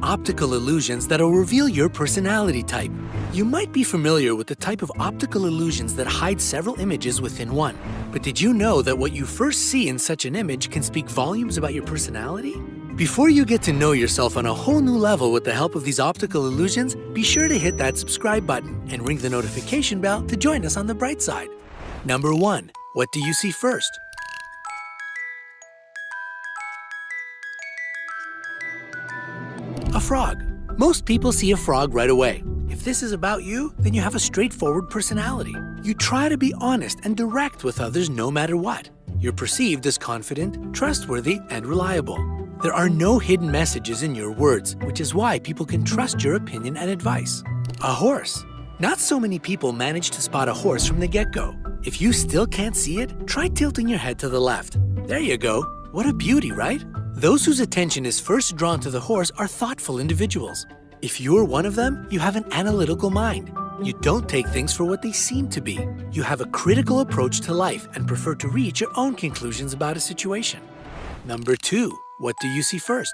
optical illusions that'll reveal your personality type. You might be familiar with the type of optical illusions that hide several images within one. But did you know that what you first see in such an image can speak volumes about your personality? Before you get to know yourself on a whole new level with the help of these optical illusions, be sure to hit that subscribe button and ring the notification bell to join us on the bright side. Number 1. What do you see first? A frog. Most people see a frog right away. If this is about you, then you have a straightforward personality. You try to be honest and direct with others no matter what. You're perceived as confident, trustworthy, and reliable. There are no hidden messages in your words, which is why people can trust your opinion and advice. A horse. Not so many people manage to spot a horse from the get-go. If you still can't see it, try tilting your head to the left. There you go. What a beauty, right? Those whose attention is first drawn to the horse are thoughtful individuals. If you're one of them, you have an analytical mind. You don't take things for what they seem to be. You have a critical approach to life and prefer to reach your own conclusions about a situation. Number 2. What do you see first?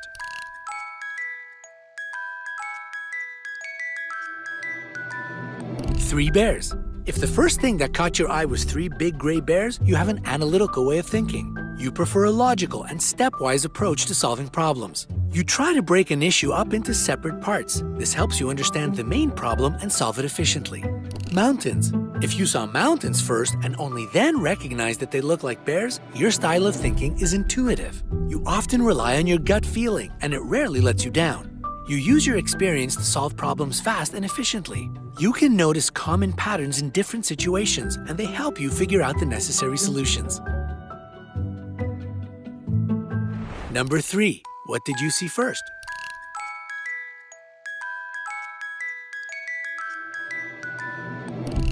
Three bears. If the first thing that caught your eye was 3 big gray bears, you have an analytical way of thinking. You prefer a logical and stepwise approach to solving problems. You try to break an issue up into separate parts. This helps you understand the main problem and solve it efficiently. Mountains. If you saw mountains first and only then recognized that they look like bears, your style of thinking is intuitive. You often rely on your gut feeling, and it rarely lets you down. You use your experience to solve problems fast and efficiently. You can notice common patterns in different situations, and they help you figure out the necessary solutions. Number 3. What did you see first?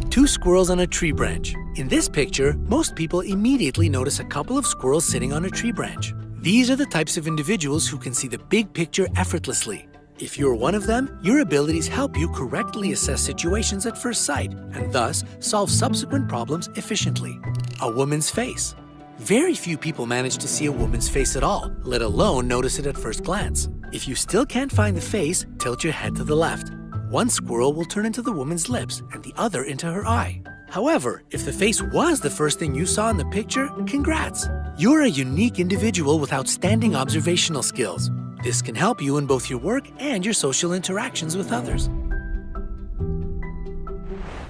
Two squirrels on a tree branch. In this picture, most people immediately notice a couple of squirrels sitting on a tree branch. These are the types of individuals who can see the big picture effortlessly. If you're one of them, your abilities help you correctly assess situations at first sight and thus solve subsequent problems efficiently. A woman's face. Very few people manage to see a woman's face at all, let alone notice it at first glance. If you still can't find the face, tilt your head to the left. One squirrel will turn into the woman's lips and the other into her eye. However, if the face was the first thing you saw in the picture, congrats! You're a unique individual with outstanding observational skills. This can help you in both your work and your social interactions with others.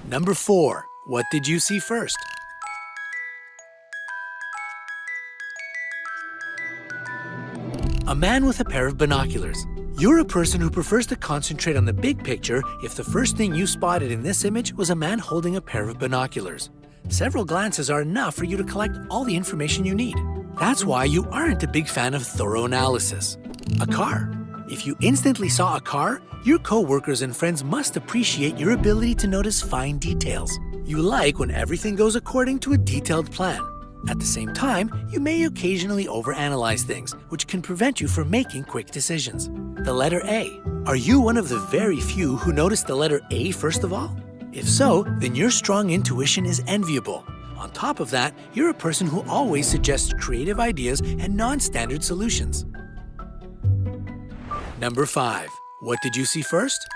Number 4. What did you see first? A man with a pair of binoculars. You're a person who prefers to concentrate on the big picture if the first thing you spotted in this image was a man holding a pair of binoculars. Several glances are enough for you to collect all the information you need. That's why you aren't a big fan of thorough analysis. A car. If you instantly saw a car, your co-workers and friends must appreciate your ability to notice fine details. You like when everything goes according to a detailed plan. At the same time, you may occasionally overanalyze things, which can prevent you from making quick decisions. The letter A. Are you one of the very few who notice the letter A first of all? If so, then your strong intuition is enviable. On top of that, you're a person who always suggests creative ideas and non-standard solutions. Number 5. What did you see first?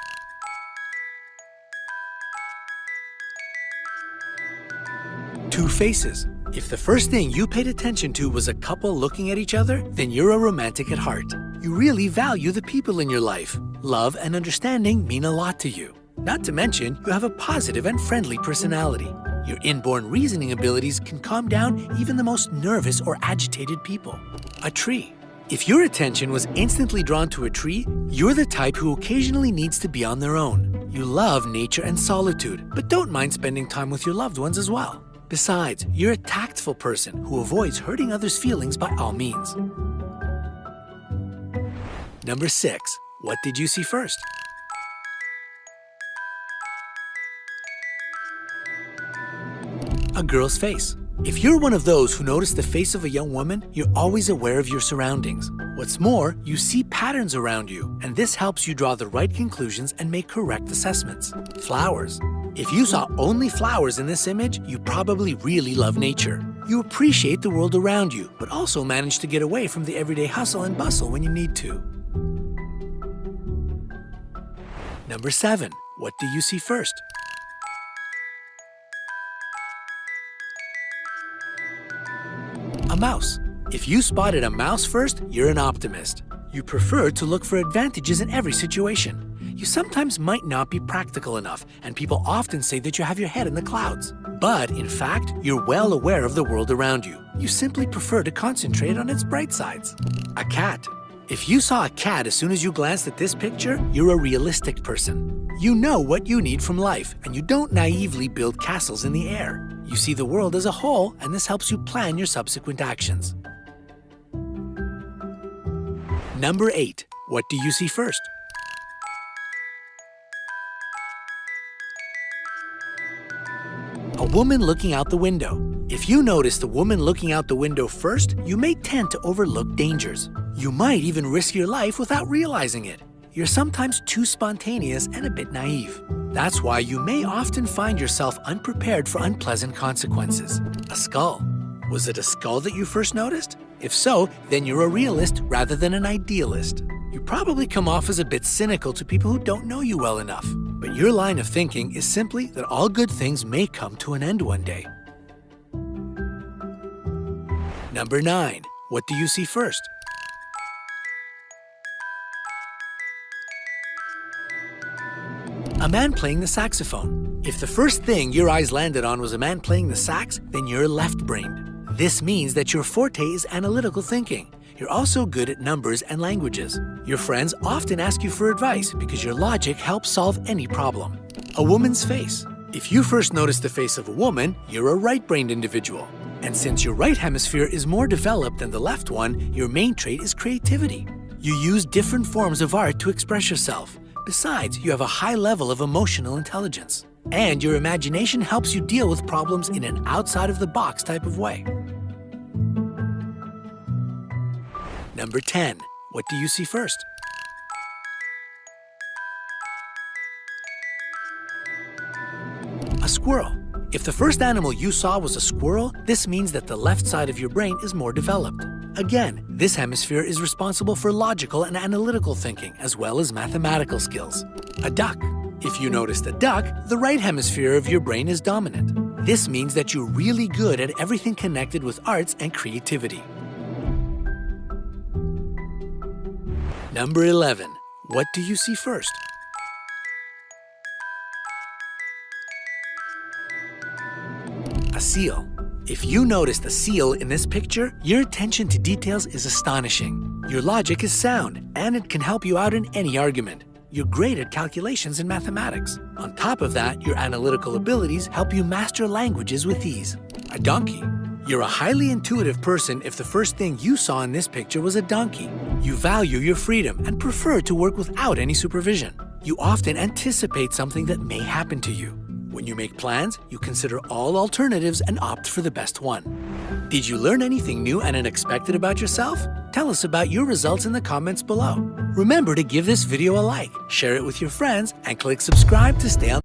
Two faces. If the first thing you paid attention to was a couple looking at each other, then you're a romantic at heart. You really value the people in your life. Love and understanding mean a lot to you. Not to mention, you have a positive and friendly personality. Your inborn reasoning abilities can calm down even the most nervous or agitated people. A tree. If your attention was instantly drawn to a tree, you're the type who occasionally needs to be on their own. You love nature and solitude, but don't mind spending time with your loved ones as well. Besides, you're a tactful person who avoids hurting others' feelings by all means. Number 6. What did you see first? A girl's face. If you're one of those who notice the face of a young woman, you're always aware of your surroundings. What's more, you see patterns around you, and this helps you draw the right conclusions and make correct assessments. Flowers. If you saw only flowers in this image, you probably really love nature. You appreciate the world around you, but also manage to get away from the everyday hustle and bustle when you need to. Number 7. What do you see first? A mouse. If you spotted a mouse first, you're an optimist. You prefer to look for advantages in every situation. You sometimes might not be practical enough, and people often say that you have your head in the clouds. But in fact, you're well aware of the world around you. You simply prefer to concentrate on its bright sides. A cat. If you saw a cat as soon as you glanced at this picture, you're a realistic person. You know what you need from life, and you don't naively build castles in the air. You see the world as a whole, and this helps you plan your subsequent actions. Number 8. What do you see first? A woman looking out the window. If you notice the woman looking out the window first, you may tend to overlook dangers. You might even risk your life without realizing it. You're sometimes too spontaneous and a bit naive. That's why you may often find yourself unprepared for unpleasant consequences. A skull. Was it a skull that you first noticed? If so, then you're a realist rather than an idealist. You probably come off as a bit cynical to people who don't know you well enough. But your line of thinking is simply that all good things may come to an end one day. Number 9. What do you see first? A man playing the saxophone. If the first thing your eyes landed on was a man playing the sax, then you're left-brained. This means that your forte is analytical thinking. You're also good at numbers and languages. Your friends often ask you for advice because your logic helps solve any problem. A woman's face. If you first notice the face of a woman, you're a right-brained individual. And since your right hemisphere is more developed than the left one, your main trait is creativity. You use different forms of art to express yourself. Besides, you have a high level of emotional intelligence. And your imagination helps you deal with problems in an outside-of-the-box type of way. Number 10. What do you see first? A squirrel. If the first animal you saw was a squirrel, this means that the left side of your brain is more developed. Again, this hemisphere is responsible for logical and analytical thinking, as well as mathematical skills. A duck. If you noticed a duck, the right hemisphere of your brain is dominant. This means that you're really good at everything connected with arts and creativity. Number 11. What do you see first? A seal. If you noticed a seal in this picture, your attention to details is astonishing. Your logic is sound, and it can help you out in any argument. You're great at calculations and mathematics. On top of that, your analytical abilities help you master languages with ease. A donkey. You're a highly intuitive person if the first thing you saw in this picture was a donkey. You value your freedom and prefer to work without any supervision. You often anticipate something that may happen to you. When you make plans, you consider all alternatives and opt for the best one. Did you learn anything new and unexpected about yourself? Tell us about your results in the comments below. Remember to give this video a like, share it with your friends, and click subscribe to stay on